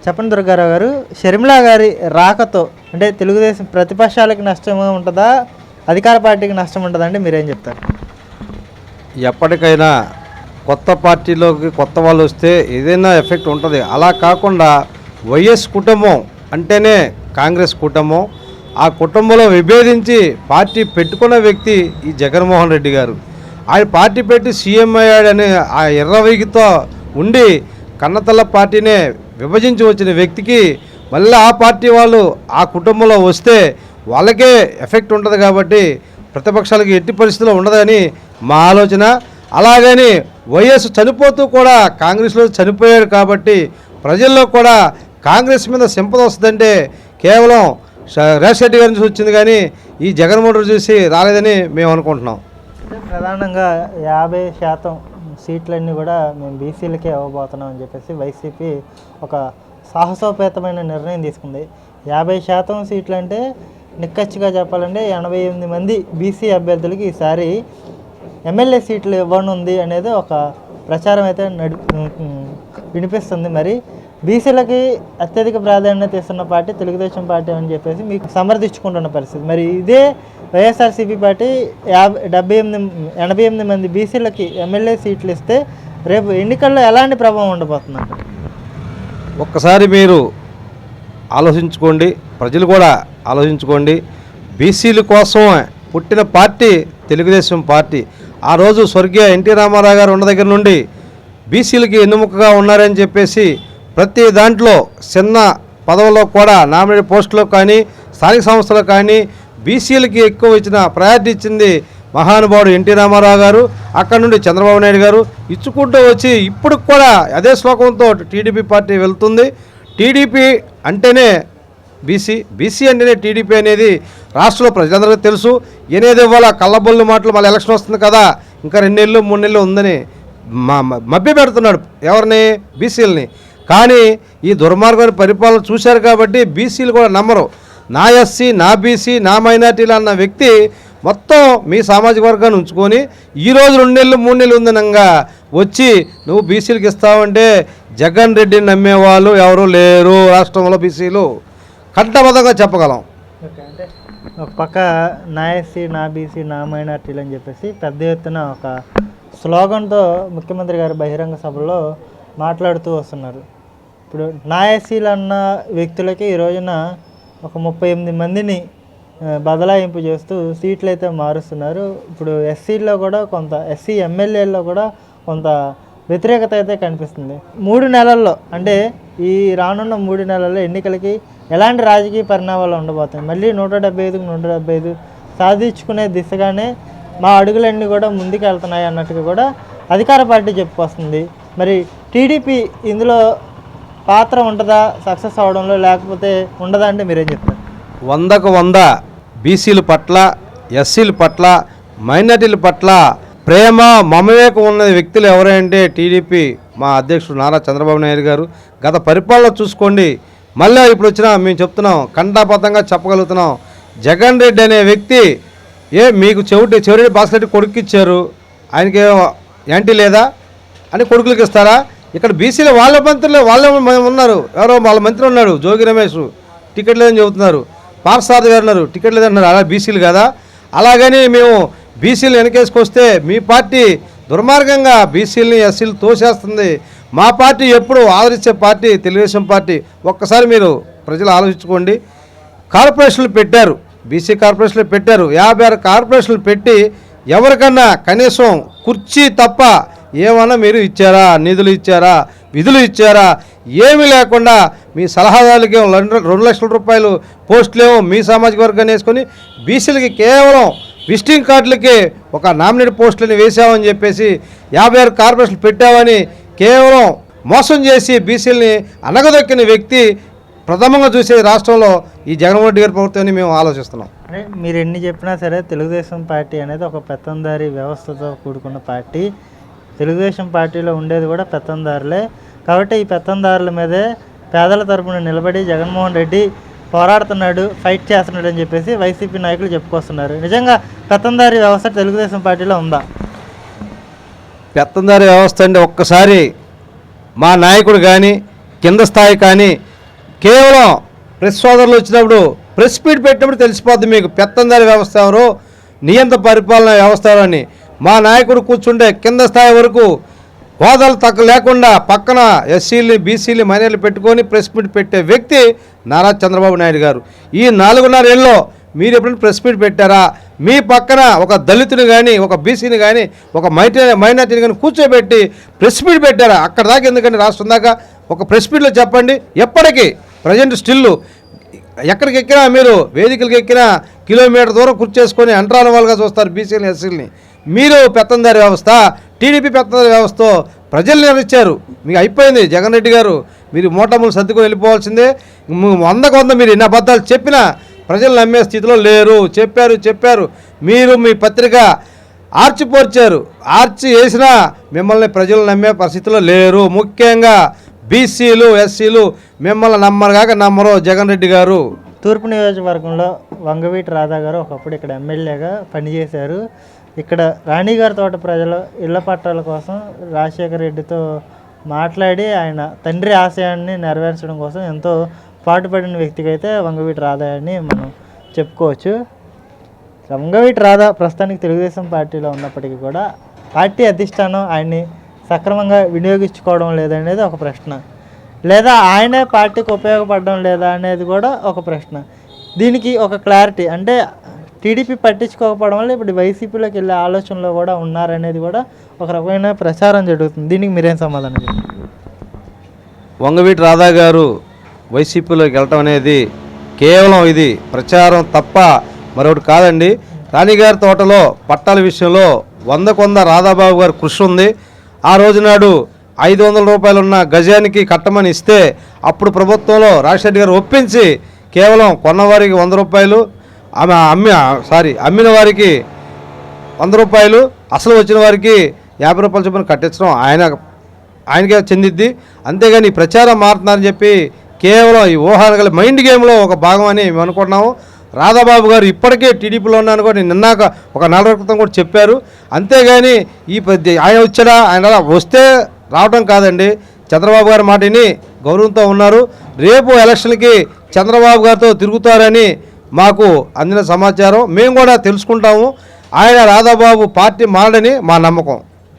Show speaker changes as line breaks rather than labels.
చెప్పండి దుర్గారావు గారు, షర్మిలా గారి రాకతో అంటే తెలుగుదేశం ప్రతిపక్షాలకి నష్టం ఉంటుందా, అధికార పార్టీకి నష్టం ఉంటుందా అంటే మీరేం చెప్తారు?
ఎప్పటికైనా కొత్త పార్టీలోకి కొత్త వాళ్ళు వస్తే ఏదైనా ఎఫెక్ట్ ఉంటుంది. అలా కాకుండా వైఎస్ కుటుంబం అంటేనే కాంగ్రెస్ కుటుంబం. ఆ కుటుంబంలో విభేదించి పార్టీ పెట్టుకున్న వ్యక్తి ఈ జగన్మోహన్ రెడ్డి గారు. ఆయన పార్టీ పెట్టి సీఎం అయ్యాడని ఆ ఎర్రవీగితో ఉండి కన్నతల్ల పార్టీనే విభజించి వచ్చిన వ్యక్తికి మళ్ళీ ఆ పార్టీ వాళ్ళు ఆ కుటుంబంలో వస్తే వాళ్ళకే ఎఫెక్ట్ ఉంటుంది. కాబట్టి ప్రతిపక్షాలకి ఎట్టి పరిస్థితుల్లో ఉండదని మా ఆలోచన. అలాగని వైఎస్ చనిపోతూ కూడా కాంగ్రెస్లో చనిపోయాడు కాబట్టి ప్రజల్లో కూడా కాంగ్రెస్ మీద సింపతి వస్తుందంటే కేవలం రేషరెడ్డి గారి నుంచి వచ్చింది, కానీ ఈ జగన్మోహన్ రెడ్డి చూసి రాలేదని మేము అనుకుంటున్నాం.
ప్రధానంగా 50% సీట్లన్నీ కూడా మేము బీసీలకే ఇవ్వబోతున్నాం అని చెప్పేసి వైసీపీ ఒక సాహసోపేతమైన నిర్ణయం తీసుకుంది. 50% సీట్లు అంటే నిక్కచ్చిగా చెప్పాలంటే 88 మంది బీసీ అభ్యర్థులకి ఈసారి ఎమ్మెల్యే సీట్లు ఇవ్వనుంది అనేది ఒక ప్రచారం అయితే వినిపిస్తుంది. మరి బీసీలకి అత్యధిక ప్రాధాన్యత ఇస్తున్న పార్టీ తెలుగుదేశం పార్టీ అని చెప్పేసి మీకు సమర్థించుకుంటున్న పరిస్థితి. మరి ఇదే వైఎస్ఆర్సీపీ పార్టీ 88 మంది బీసీలకి ఎమ్మెల్యే సీట్లు ఇస్తే రేపు ఎన్నికల్లో ఎలాంటి ప్రభావం ఉండబోతుందంట?
ఒక్కసారి మీరు ఆలోచించుకోండి, ప్రజలు కూడా ఆలోచించుకోండి. బీసీల కోసం పుట్టిన పార్టీ తెలుగుదేశం పార్టీ. ఆ రోజు స్వర్గీయ ఎన్టీ రామారావు గారు ఉన్న దగ్గర నుండి బీసీలకి ఎన్నుముకగా ఉన్నారని చెప్పేసి ప్రతి దాంట్లో చిన్న పదవుల్లో కూడా నామినేటెడ్ పోస్టులో కానీ స్థానిక సంస్థలో కానీ బీసీలకి ఎక్కువ ఇచ్చిన ప్రయారిటీ ఇచ్చింది మహానుభావుడు ఎన్టీ రామారావు గారు. అక్కడ నుండి చంద్రబాబు నాయుడు గారు ఇచ్చుకుంటూ వచ్చి ఇప్పుడు కూడా అదే శ్లోకంతో టీడీపీ పార్టీ వెళ్తుంది. టీడీపీ అంటేనే బీసీ, బీసీ అంటేనే టీడీపీ అనేది రాష్ట్రంలో ప్రజలందరికీ తెలుసు. ఏనేది ఇవ్వాల కళ్ళబొల్లు మాటలు, మళ్ళీ ఎలక్షన్ వస్తుంది కదా, ఇంకా 2 నెలలు 3 నెలలు ఉందని మభ్య పెడుతున్నాడు ఎవరిని, బీసీలని. కానీ ఈ దుర్మార్గమైన పరిపాలన చూశారు కాబట్టి బీసీలు కూడా నమ్మరు. నా ఎస్సీ, నా బీసీ, నా మైనార్టీలు అన్న వ్యక్తి మొత్తం మీ సామాజిక వర్గాన్ని ఉంచుకొని ఈరోజు 2 నెలలు 3 నెలలు ఉందనంగా వచ్చి నువ్వు బీసీలకు ఇస్తావంటే జగన్ రెడ్డిని నమ్మేవాళ్ళు ఎవరు లేరు రాష్ట్రంలో. బీసీలు కంటబద్ధంగా చెప్పగలం.
అంటే ఒక పక్క నా ఎస్సీ, నా బీసీ, నా మైనార్టీలు అని చెప్పేసి పెద్ద ఎత్తున ఒక స్లోగన్తో ముఖ్యమంత్రి గారు బహిరంగ సభలో మాట్లాడుతూ వస్తున్నారు. ఇప్పుడు నా ఎస్సీలు అన్న వ్యక్తులకి ఈ రోజున ఒక 38 మందిని బదలాయింపు చేస్తూ సీట్లు అయితే మారుస్తున్నారు. ఇప్పుడు ఎస్సీల్లో కూడా కొంత, ఎస్సీ ఎమ్మెల్యేల్లో కూడా కొంత వ్యతిరేకత అయితే కనిపిస్తుంది. 3 నెలల్లో అంటే ఈ రానున్న 3 నెలల్లో ఎన్నికలకి ఎలాంటి రాజకీయ పరిణామాలు ఉండబోతాయి? మళ్ళీ 175కు 175 సాధించుకునే దిశగానే మా అడుగులన్నీ కూడా ముందుకు వెళ్తున్నాయి అన్నట్టుగా కూడా అధికార పార్టీ చెప్పుకొస్తుంది. మరి టీడీపీ ఇందులో పాత్ర ఉంటుందా సక్సెస్ అవడంలో, లేకపోతే ఉండదా అంటే మీరేం చెప్తారు?
100కు 100 బీసీల పట్ల, ఎస్సీల పట్ల, మైనార్టీల పట్ల ప్రేమ మమవేకం ఉన్న వ్యక్తులు ఎవరంటే టీడీపీ మా అధ్యక్షుడు నారా చంద్రబాబు నాయుడు గారు. గత పరిపాలన చూసుకోండి, మళ్ళీ ఇప్పుడు వచ్చినా మేము చెప్తున్నాం, ఖండాబద్ధంగా చెప్పగలుగుతున్నాం. జగన్ రెడ్డి అనే వ్యక్తి మీకు చెవిరెడ్డి భాస్కర్ కొడుకు ఇచ్చారు, ఆయనకి యాంటీ లేదా అని కొడుకులకి ఇస్తారా? ఇక్కడ బీసీలో వాళ్ళ మంత్రులు వాళ్ళే ఉన్నారు. ఎవరో వాళ్ళ మంత్రి ఉన్నాడు జోగి రమేష్, టికెట్ లేదని చెబుతున్నారు. పార్సారథి గారు ఉన్నారు, టికెట్ లేదంటున్నారు. అలా బీసీలు కదా. అలాగని మేము బీసీలు వెనకేసుకొస్తే మీ పార్టీ దుర్మార్గంగా బీసీలని ఎస్సీలు తోసేస్తుంది. మా పార్టీ ఎప్పుడు ఆదరించే పార్టీ తెలుగుదేశం పార్టీ. ఒక్కసారి మీరు ప్రజలు ఆలోచించుకోండి. కార్పొరేషన్లు పెట్టారు, బీసీ కార్పొరేషన్లు పెట్టారు. 56 కార్పొరేషన్లు పెట్టి ఎవరికన్నా కనీసం కుర్చీ తప్ప ఏమన్నా మీరు ఇచ్చారా? నిధులు ఇచ్చారా? విధులు ఇచ్చారా? ఏమీ లేకుండా మీ సలహాదారులకి 2 లక్షల రూపాయలు పోస్టులేమో మీ సామాజిక వర్గాన్ని వేసుకొని బీసీలకి కేవలం విజిటింగ్ కార్డులకి ఒక నామినేటెడ్ పోస్టులని వేసామని చెప్పేసి 56 కార్పొరేషన్లు పెట్టామని కేవలం మోసం చేసి బీసీలని అనగదొక్కిన వ్యక్తి ప్రథమంగా చూసే రాష్ట్రంలో ఈ జగన్మోహన్ రెడ్డి గారి ప్రభుత్వాన్ని మేము ఆలోచిస్తున్నాం.
అంటే మీరు ఎన్ని చెప్పినా సరే తెలుగుదేశం పార్టీ అనేది ఒక పెత్తందారీ వ్యవస్థతో కూడుకున్న పార్టీ. తెలుగుదేశం పార్టీలో ఉండేది కూడా పెత్తందారులే. కాబట్టి ఈ పెత్తందారుల మీదే పేదల తరపున నిలబడి జగన్మోహన్ రెడ్డి పోరాడుతున్నాడు, ఫైట్ చేస్తున్నాడు అని చెప్పేసి వైసీపీ నాయకులు చెప్పుకొస్తున్నారు. నిజంగా పెత్తందారీ వ్యవస్థ తెలుగుదేశం పార్టీలో ఉందా?
పెత్తందారీ వ్యవస్థ అంటే ఒక్కసారి మా నాయకుడు కానీ కింద స్థాయి కానీ కేవలం ప్రెస్ సోదరులు వచ్చినప్పుడు ప్రెస్ మీట్ పెట్టినప్పుడు తెలిసిపోద్ది మీకు పెత్తందారి వ్యవస్థ ఎవరు, నియంత్ర పరిపాలన వ్యవస్థ ఎవరు అని. మా నాయకుడు కూర్చుంటే కింద స్థాయి వరకు హోదాలు లేకుండా పక్కన ఎస్సీలు బీసీలు మైనార్లు పెట్టుకొని ప్రెస్ మీట్ పెట్టే వ్యక్తి నారా చంద్రబాబు నాయుడు గారు. ఈ 4.5 ఏళ్ళలో మీరు ఎప్పుడైనా ప్రెస్ మీట్ పెట్టారా? మీ పక్కన ఒక దళితుని కానీ ఒక బీసీని కానీ ఒక మైనార్టీని కానీ కూర్చోబెట్టి ప్రెస్ మీట్ పెట్టారా? అక్కడ దాకా ఎందుకంటే రాష్ట్రం దాకా ఒక ప్రెస్ మీట్లో చెప్పండి. ఎప్పటికీ ప్రజెంట్ స్టిల్లు ఎక్కడికి ఎక్కినా మీరు వేదికలకు ఎక్కినా కిలోమీటర్ దూరం కూర్చేసుకొని అంటరాని వాళ్ళుగా చూస్తారు బీసీలని ఎస్సీలని. మీరు పెత్తందారి వ్యవస్థ, టీడీపీ పెత్తందారి వ్యవస్థతో ప్రజలు నిర్ణయించారు. మీకు అయిపోయింది జగన్ రెడ్డి గారు, మీరు మూటములు సర్దుకొని వెళ్ళిపోవాల్సిందే. 100కు 100 మీరు ఎన్ని అబద్ధాలు చెప్పినా ప్రజలు నమ్మే స్థితిలో లేరు. చెప్పారు మీరు మీ పత్రిక ఆర్చిపోర్చారు, ఆర్చి వేసినా మిమ్మల్ని ప్రజలు నమ్మే పరిస్థితిలో లేరు. ముఖ్యంగా బీసీలు ఎస్సీలు మిమ్మల్ని నమ్మరు జగన్ రెడ్డి గారు.
తూర్పు నియోజకవర్గంలో వంగవీటి రాధా గారు ఒకప్పుడు ఇక్కడ ఎమ్మెల్యేగా పనిచేశారు. ఇక్కడ రాణిగారి తోట ప్రజలు ఇళ్ల పట్టాల కోసం రాజశేఖర రెడ్డితో మాట్లాడి ఆయన తండ్రి ఆశయాన్ని నెరవేర్చడం కోసం ఎంతో పాటుపడిన వ్యక్తికి అయితే వంగవీటి రాధా అని మనం చెప్పుకోవచ్చు. వంగవీటి రాధా ప్రస్తుతానికి తెలుగుదేశం పార్టీలో ఉన్నప్పటికీ కూడా పార్టీ అధిష్టానం ఆయన్ని సక్రమంగా వినియోగించుకోవడం లేదనేది ఒక ప్రశ్న, లేదా ఆయనే పార్టీకి ఉపయోగపడడం లేదా అనేది కూడా ఒక ప్రశ్న. దీనికి ఒక క్లారిటీ అంటే టీడీపీ పట్టించుకోకపోవడం వల్ల ఇప్పుడు వైసీపీలోకి వెళ్ళే ఆలోచనలో కూడా ఉన్నారనేది కూడా ఒక రకమైన ప్రచారం జరుగుతుంది. దీనికి మీరేం సమాధానం చెప్తారు?
వంగవీటి రాధా గారు వైసీపీలోకి వెళ్ళటం అనేది కేవలం ఇది ప్రచారం తప్ప మరొకటి కాదండి. రాణిగారి తోటలో పట్టాల విషయంలో 100కు 100 రాధాబాబు గారు కృషి ఉంది. ఆ రోజు నాడు 500 రూపాయలు ఉన్న గజానికి కట్టమని ఇస్తే అప్పుడు ప్రభుత్వంలో రాజశేఖర్ గారు ఒప్పించి కేవలం కొన్నవారికి 100 రూపాయలు, అమ్మిన వారికి 100 రూపాయలు, అసలు వచ్చిన వారికి 50 రూపాయలు చొప్పున కట్టించడం ఆయనకే చెందిద్ది. అంతేగాని ఈ ప్రచారం మారుతున్నారని చెప్పి కేవలం ఈ ఊహానగల మైండ్ గేమ్లో ఒక భాగం అని మేము అనుకుంటున్నాము. రాధాబాబు గారు ఇప్పటికే టీడీపీలో ఉన్నాను కూడా నిన్నాక ఒక 4 రోజుల క్రితం కూడా చెప్పారు. అంతేగాని ఆయన వచ్చాడా, ఆయన వస్తే రావడం కాదండి. చంద్రబాబు గారి మాటని గౌరవంతో ఉన్నారు. రేపు ఎలక్షన్కి చంద్రబాబు గారితో తిరుగుతారని మాకు అందిన సమాచారం. మేము కూడా తెలుసుకుంటాము. ఆయన రాధాబాబు పార్టీ మారడని మా నమ్మకం.